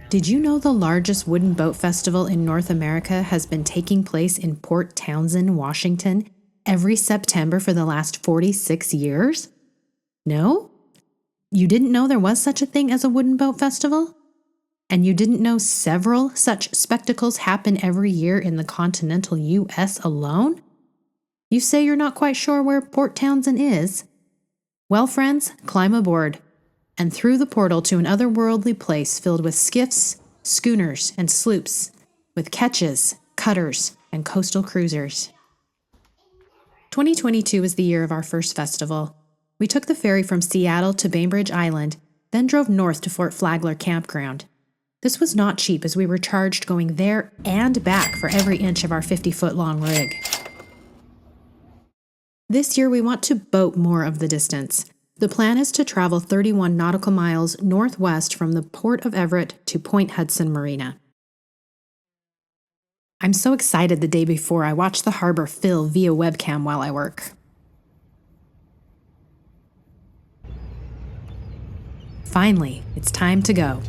Did you know the largest wooden boat festival in North America has been taking place in Port Townsend, Washington, every September for the last 46 years? No? You didn't know there was such a thing as a wooden boat festival? And you didn't know several such spectacles happen every year in the continental U.S. alone? You say you're not quite sure where Port Townsend is? Well, friends, climb aboard, and through the portal to an otherworldly place filled with skiffs, schooners, and sloops, with ketches, cutters, and coastal cruisers. 2022 was the year of our first festival. We took the ferry from Seattle to Bainbridge Island, then drove north to Fort Flagler Campground. This was not cheap as we were charged going there and back for every inch of our 50-foot-long rig. This year we want to boat more of the distance. The plan is to travel 31 nautical miles northwest from the Port of Everett to Point Hudson Marina. I'm so excited the day before I watch the harbor fill via webcam while I work. Finally, it's time to go.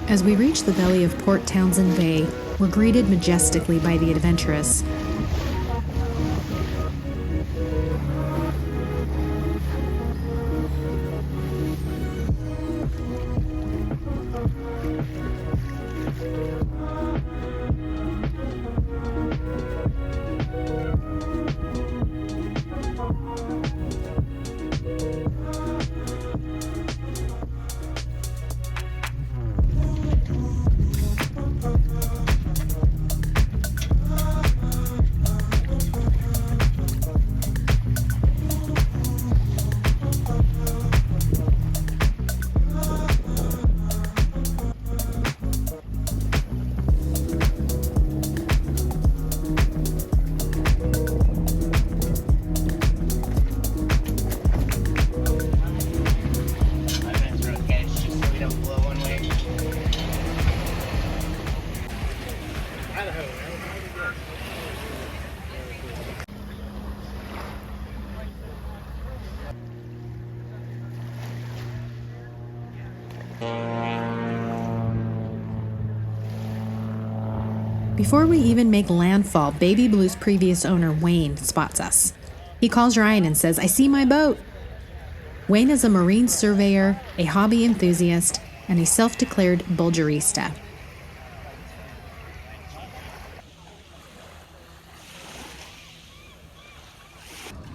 As we reach the belly of Port Townsend Bay, we're greeted majestically by the adventurous. Before we even make landfall, Baby Blue's previous owner, Wayne, spots us. He calls Ryan and says, "I see my boat." Wayne is a marine surveyor, a hobby enthusiast, and a self-declared Bolgerista.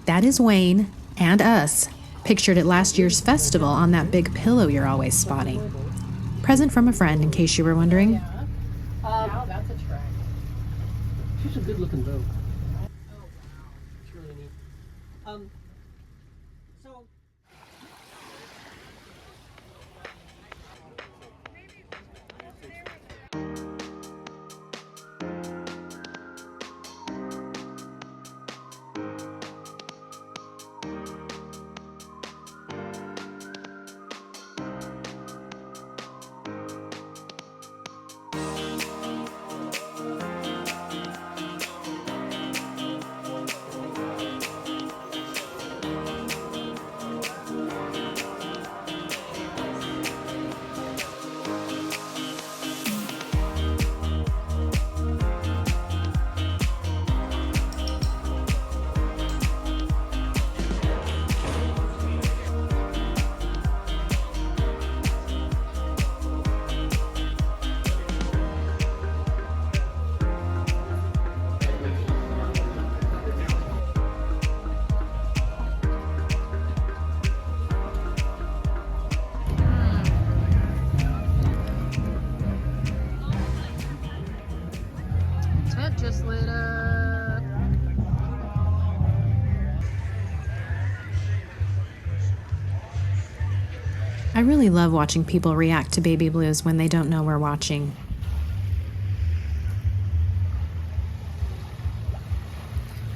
That is Wayne and us, pictured at last year's festival on that big pillow you're always spotting. Present from a friend, in case you were wondering. Wow, that's a track. She's a good-looking boat. Oh, wow. It's really neat. So really love watching people react to baby blues when they don't know we're watching.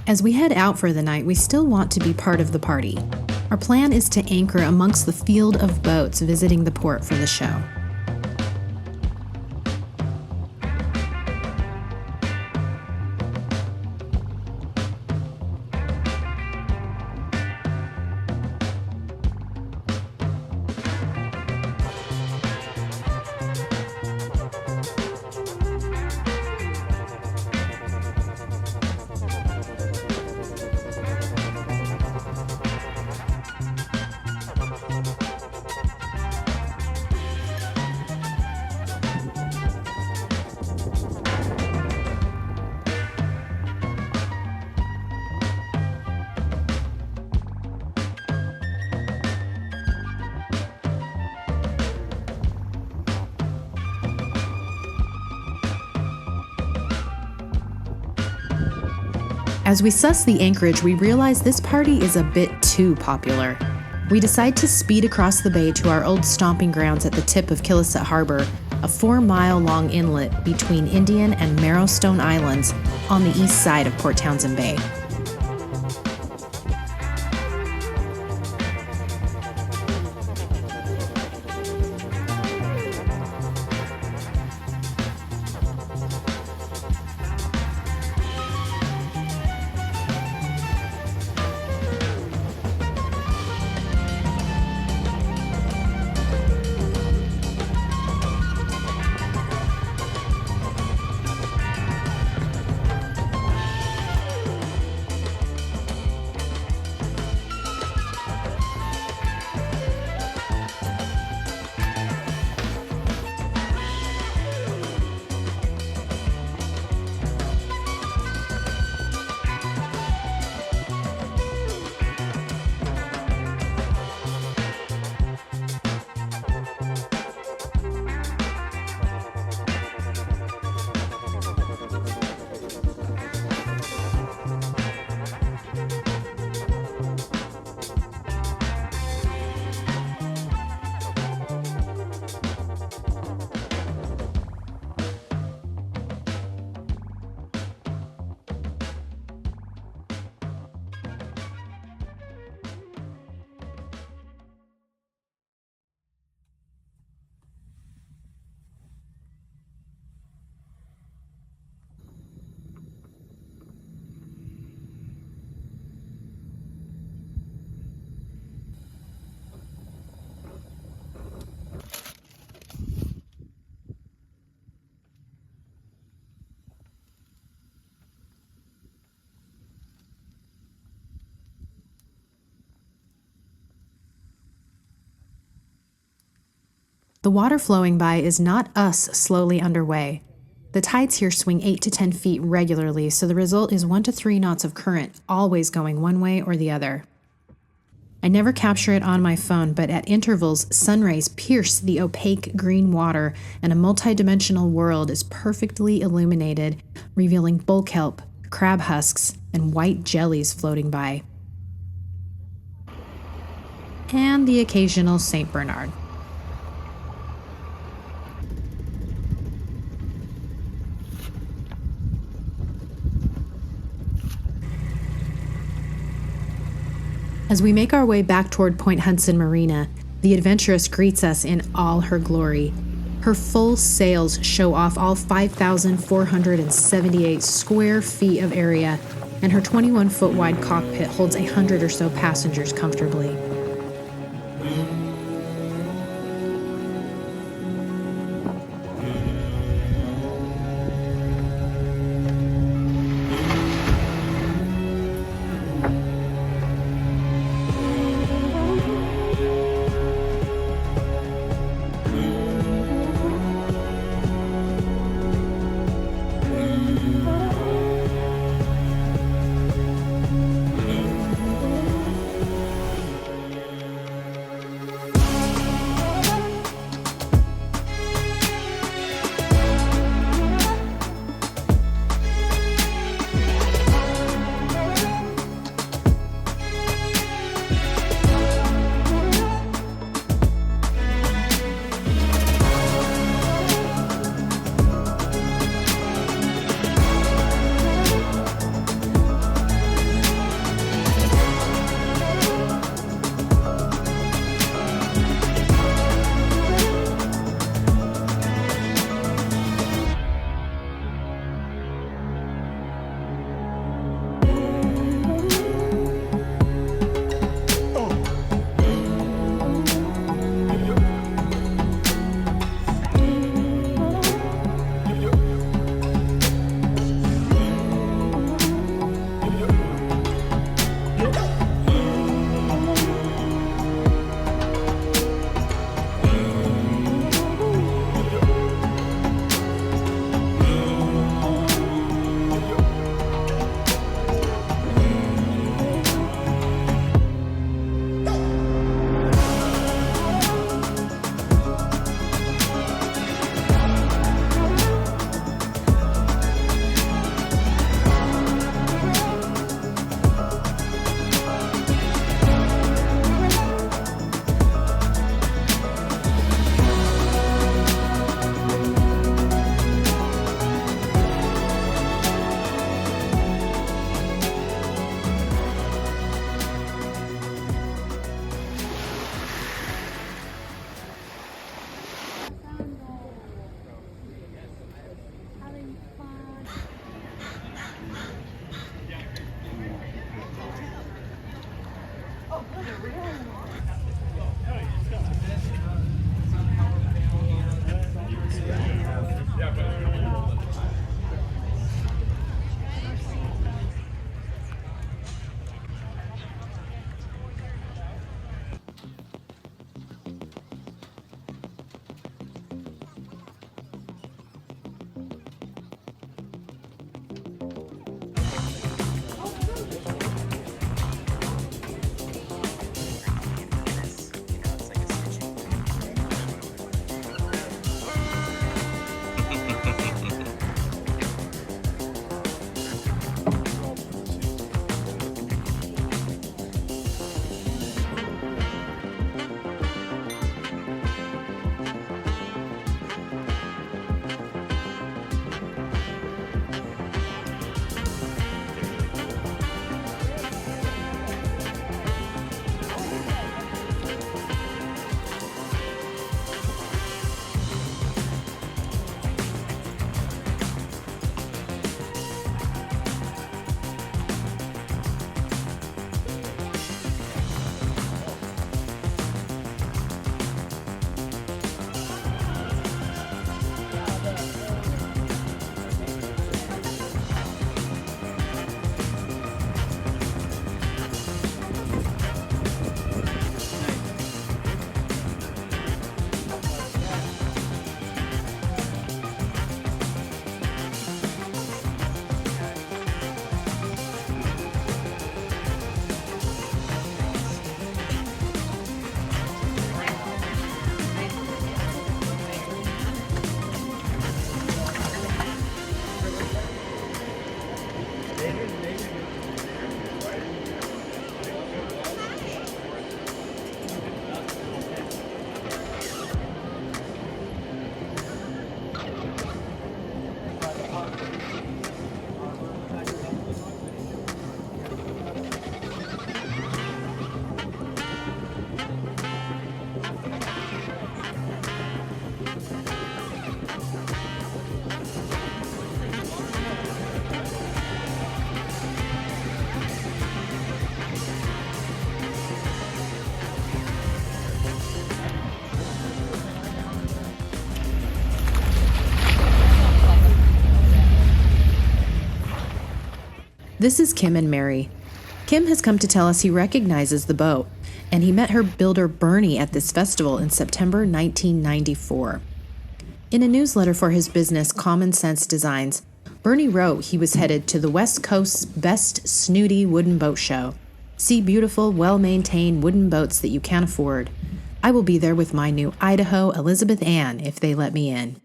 As we head out for the night, we still want to be part of the party. Our plan is to anchor amongst the field of boats visiting the port for the show. As we suss the anchorage, we realize this party is a bit too popular. We decide to speed across the bay to our old stomping grounds at the tip of Killisset Harbor, a 4-mile-long inlet between Indian and Marrowstone Islands on the east side of Port Townsend Bay. The water flowing by is not us slowly underway. The tides here swing 8 to 10 feet regularly, so the result is 1 to 3 knots of current, always going one way or the other. I never capture it on my phone, but at intervals, sunrays pierce the opaque green water, and a multidimensional world is perfectly illuminated, revealing bull kelp, crab husks, and white jellies floating by. And the occasional St. Bernard. As we make our way back toward Point Hudson Marina, the Adventuress greets us in all her glory. Her full sails show off all 5,478 square feet of area, and her 21-foot wide cockpit holds 100 or so passengers comfortably. This is Kim and Mary. Kim has come to tell us he recognizes the boat, and he met her builder Bernie at this festival in September 1994. In a newsletter for his business, Common Sense Designs, Bernie wrote he was headed to the West Coast's best snooty wooden boat show. See beautiful, well-maintained wooden boats that you can't afford. I will be there with my new Idaho Elizabeth Ann if they let me in.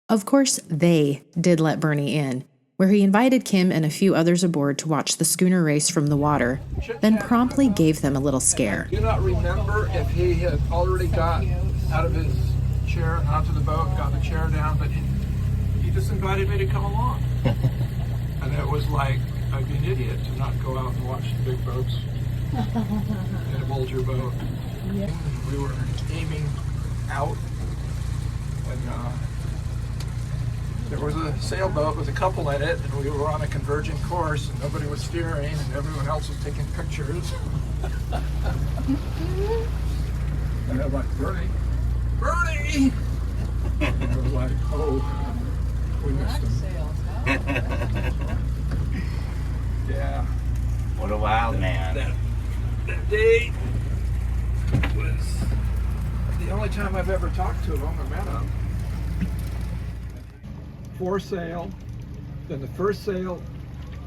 Of course, they did let Bernie in, where he invited Kim and a few others aboard to watch the schooner race from the water, then promptly gave them a little scare. I do not remember if he had already got out of his chair onto the boat, got the chair down, but he just invited me to come along. And it was like, I'd be an idiot to not go out and watch the big boats in a Bulger boat. Yeah. We were aiming out, and there was a sailboat with a couple in it, and we were on a converging course, and nobody was steering, and everyone else was taking pictures. And I'm like, Bernie! And I was like, oh, we missed him. Yeah. What a wild man. That day was the only time I've ever talked to him or met him. Foresail, then the first sail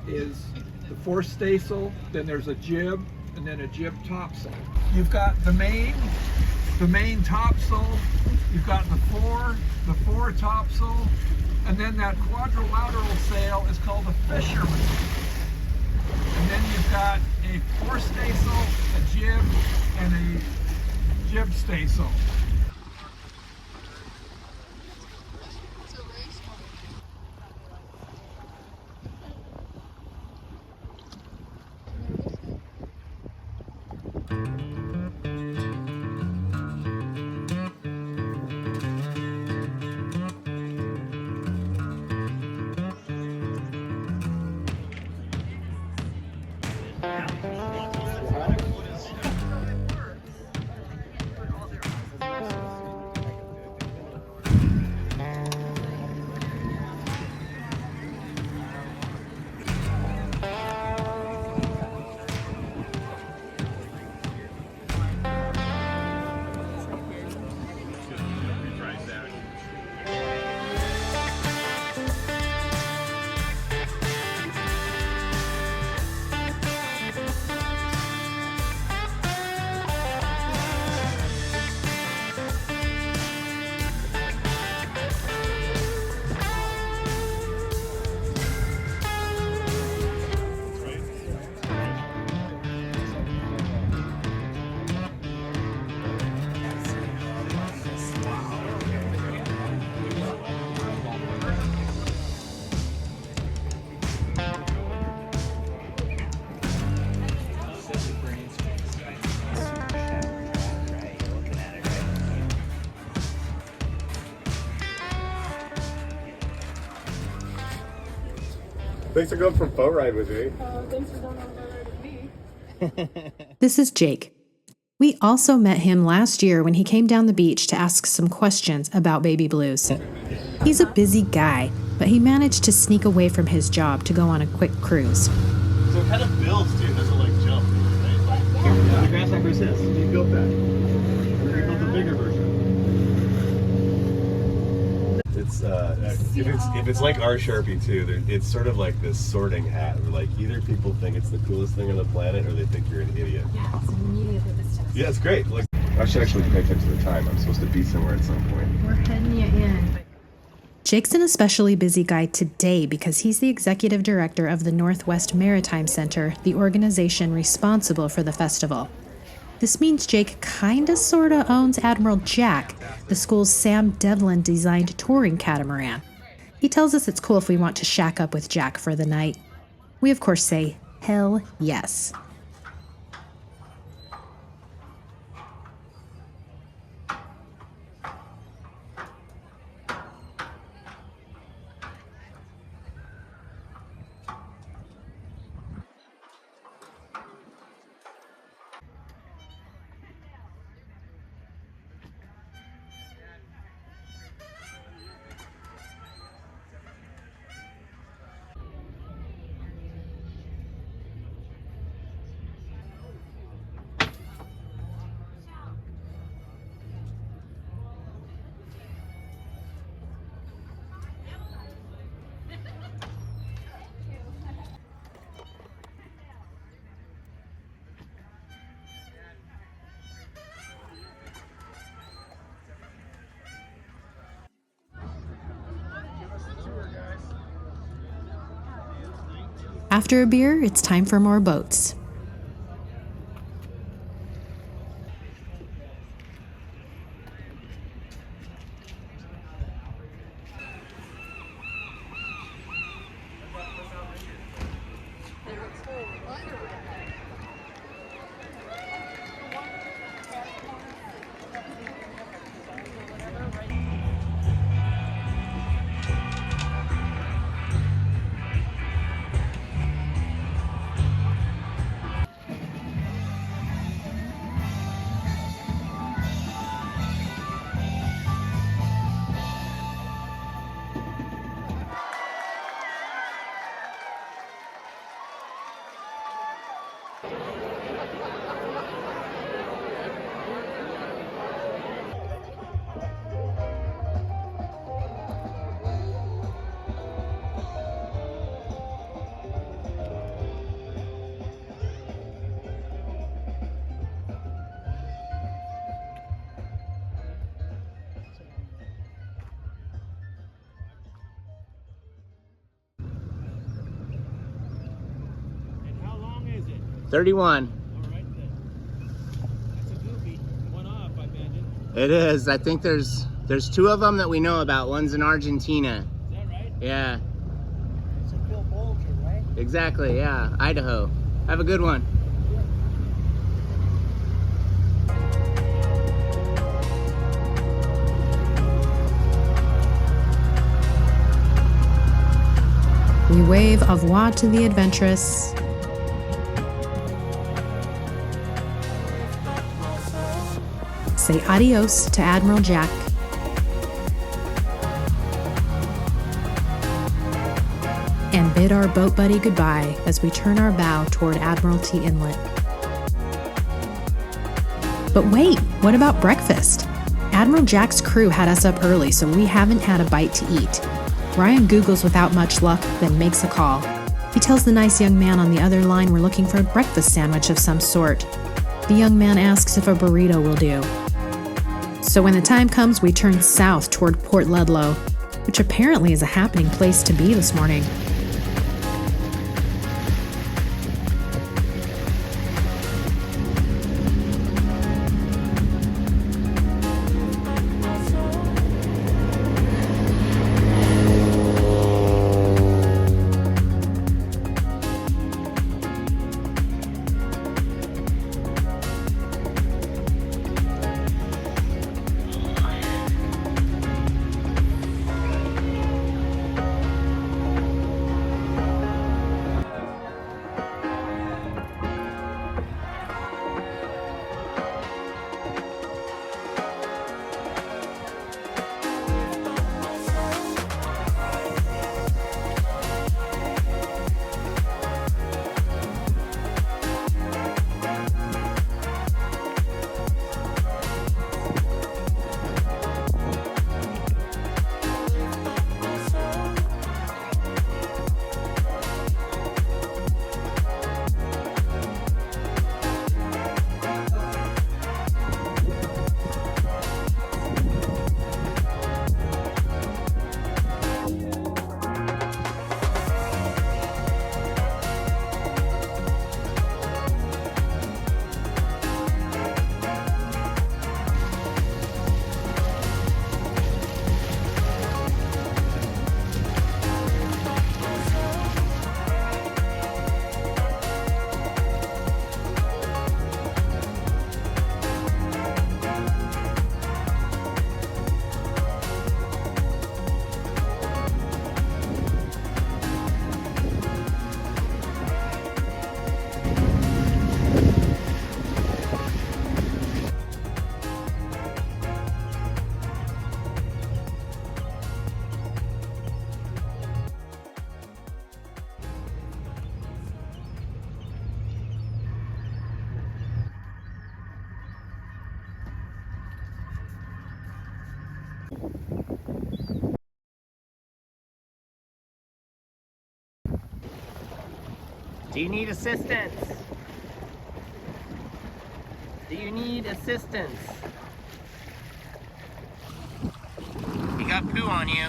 is the forestaysail, then there's a jib, and then a jib topsail. You've got the main topsail, you've got the fore topsail, and then that quadrilateral sail is called a fisherman. And then you've got a forestaysail, a jib, and a jib staysail. Thanks for going for a boat ride with me. Thanks for going on a boat ride with me. This is Jake. We also met him last year when he came down the beach to ask some questions about baby blues. He's a busy guy, but he managed to sneak away from his job to go on a quick cruise. So it kind of builds too, it doesn't like jump, right? Like, yeah, the grasshopper says, he built that. He built the bigger version. It's if it's like our Sharpie too, it's sort of like this sorting hat where like either people think it's the coolest thing on the planet or they think you're an idiot. Yeah, it's immediately this time. Yeah, it's great. Look, I should actually pay attention to the time. I'm supposed to be somewhere at some point. We're heading you in. Jake's an especially busy guy today because he's the executive director of the Northwest Maritime Center, the organization responsible for the festival. This means Jake kinda sorta owns Admiral Jack, the school's Sam Devlin designed touring catamaran. He tells us it's cool if we want to shack up with Jack for the night. We of course say, hell yes. After a beer, it's time for more boats. And how long is it? 31. All right then. That's a goofy. One off, I imagine. It is. I think there's two of them that we know about. One's in Argentina. Is that right? Yeah. It's a Bill Bolger, right? Exactly. Yeah. Idaho. Have a good one. We wave au revoir to the adventurous. Say adios to Admiral Jack. And bid our boat buddy goodbye as we turn our bow toward Admiralty Inlet. But wait, what about breakfast? Admiral Jack's crew had us up early, so we haven't had a bite to eat. Ryan Googles without much luck, then makes a call. He tells the nice young man on the other line we're looking for a breakfast sandwich of some sort. The young man asks if a burrito will do. So when the time comes, we turn south toward Port Ludlow, which apparently is a happening place to be this morning. Do you need assistance? Do you need assistance? You got poo on you.